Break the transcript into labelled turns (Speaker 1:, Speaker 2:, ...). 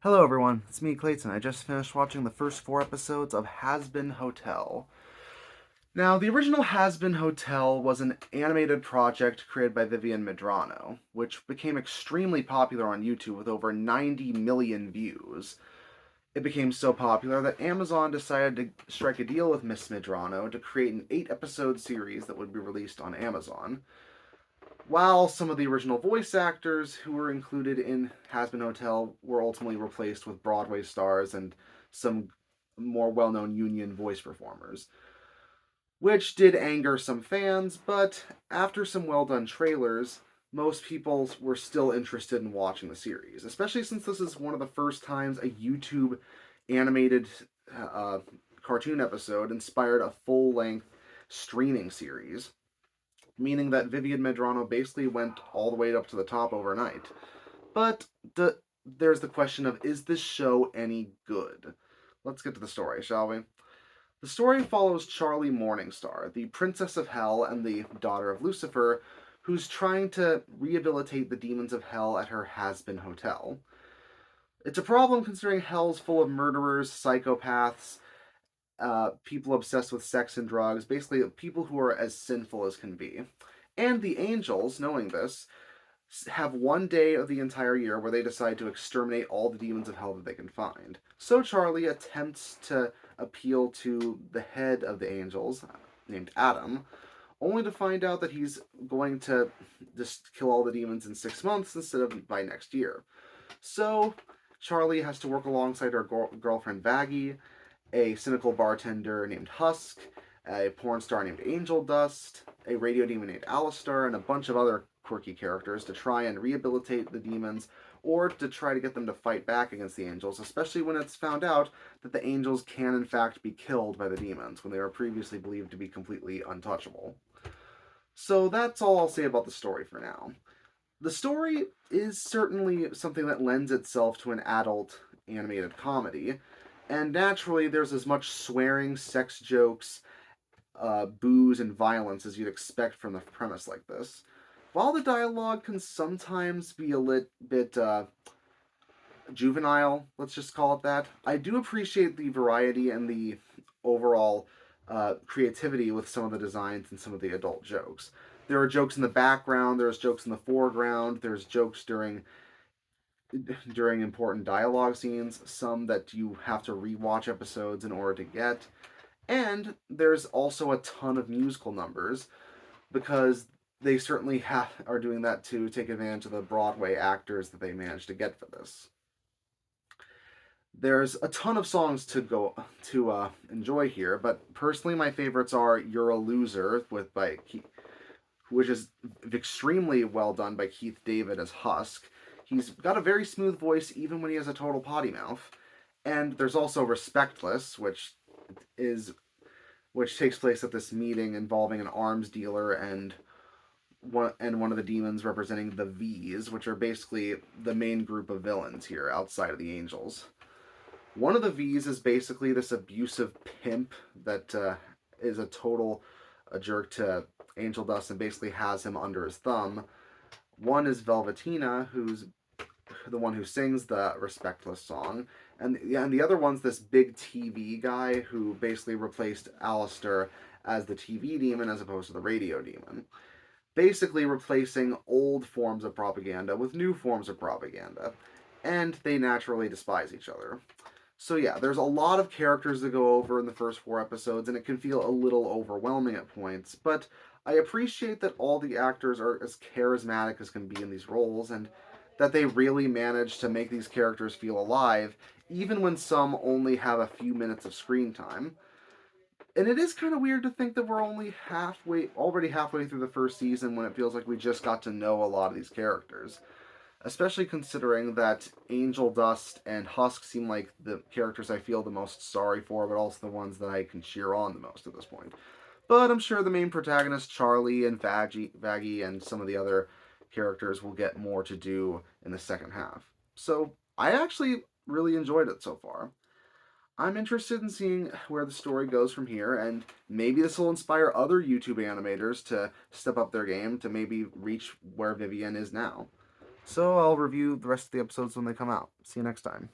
Speaker 1: Hello everyone, it's me Clayton. I just finished watching the first 4 episodes of Hazbin Hotel. Now, the original Hazbin Hotel was an animated project created by Vivienne Medrano, which became extremely popular on YouTube with over 90 million views. It became so popular that Amazon decided to strike a deal with Miss Medrano to create an 8 episode series that would be released on Amazon. While some of the original voice actors who were included in Hazbin Hotel were ultimately replaced with Broadway stars and some more well known union voice performers, which did anger some fans, but after some well done trailers, most people were still interested in watching the series, especially since this is one of the first times a YouTube animated uh, cartoon episode inspired a full length streaming series, meaning that Vivienne Medrano basically went all the way up to the top overnight. But there's the question of, is this show any good? Let's get to the story, shall we? The story follows Charlie Morningstar, the Princess of Hell and the daughter of Lucifer, who's trying to rehabilitate the demons of hell at her Hazbin Hotel. It's a problem considering hell's full of murderers, psychopaths, people obsessed with sex and drugs, basically people who are as sinful as can be. And the angels, knowing this, have one day of the entire year where they decide to exterminate all the demons of hell that they can find. So Charlie attempts to appeal to the head of the angels, named Adam, only to find out that he's going to just kill all the demons in 6 months instead of by next year. So Charlie has to work alongside her girlfriend Vaggie, a cynical bartender named Husk, a porn star named Angel Dust, a radio demon named Alistar, and a bunch of other quirky characters to try and rehabilitate the demons or to try to get them to fight back against the angels, especially when it's found out that the angels can in fact be killed by the demons when they were previously believed to be completely untouchable. So that's all I'll say about the story for now. The story is certainly something that lends itself to an adult animated comedy, and naturally there's as much swearing, sex jokes, booze, and violence as you'd expect from a premise like this. While the dialogue can sometimes be a bit juvenile, let's just call it that, I do appreciate the variety and the overall creativity with some of the designs and some of the adult jokes. There are jokes in the background, there's jokes in the foreground, there's jokes during important dialogue scenes, some that you have to rewatch episodes in order to get. And there's also a ton of musical numbers because they certainly are doing that to take advantage of the Broadway actors that they managed to get for this. There's a ton of songs to enjoy here, but personally, my favorites are "You're a Loser" which is extremely well done by Keith David as Husk. He's got a very smooth voice even when he has a total potty mouth. And there's also "Respectless," is which takes place at this meeting involving an arms dealer and one of the demons representing the V's, which are basically the main group of villains here outside of the angels. One of the V's is basically this abusive pimp that is a jerk to Angel Dust and basically has him under his thumb. One is Velvetina, who's the one who sings the Respectless song, and the other one's this big TV guy who basically replaced Alistair as the TV demon as opposed to the radio demon. Basically replacing old forms of propaganda with new forms of propaganda, and they naturally despise each other. So yeah, there's a lot of characters to go over in the first 4 episodes, and it can feel a little overwhelming at points, but I appreciate that all the actors are as charismatic as can be in these roles, and that they really manage to make these characters feel alive, even when some only have a few minutes of screen time. And it is kind of weird to think that we're already halfway through the first season when it feels like we just got to know a lot of these characters, especially considering that Angel Dust and Husk seem like the characters I feel the most sorry for, but also the ones that I can cheer on the most at this point. But I'm sure the main protagonists, Charlie and Vaggie, and some of the other characters will get more to do in the second half. So I actually really enjoyed it so far. I'm interested in seeing where the story goes from here, and maybe this will inspire other YouTube animators to step up their game to maybe reach where Vivienne is now. So I'll review the rest of the episodes when they come out. See you next time.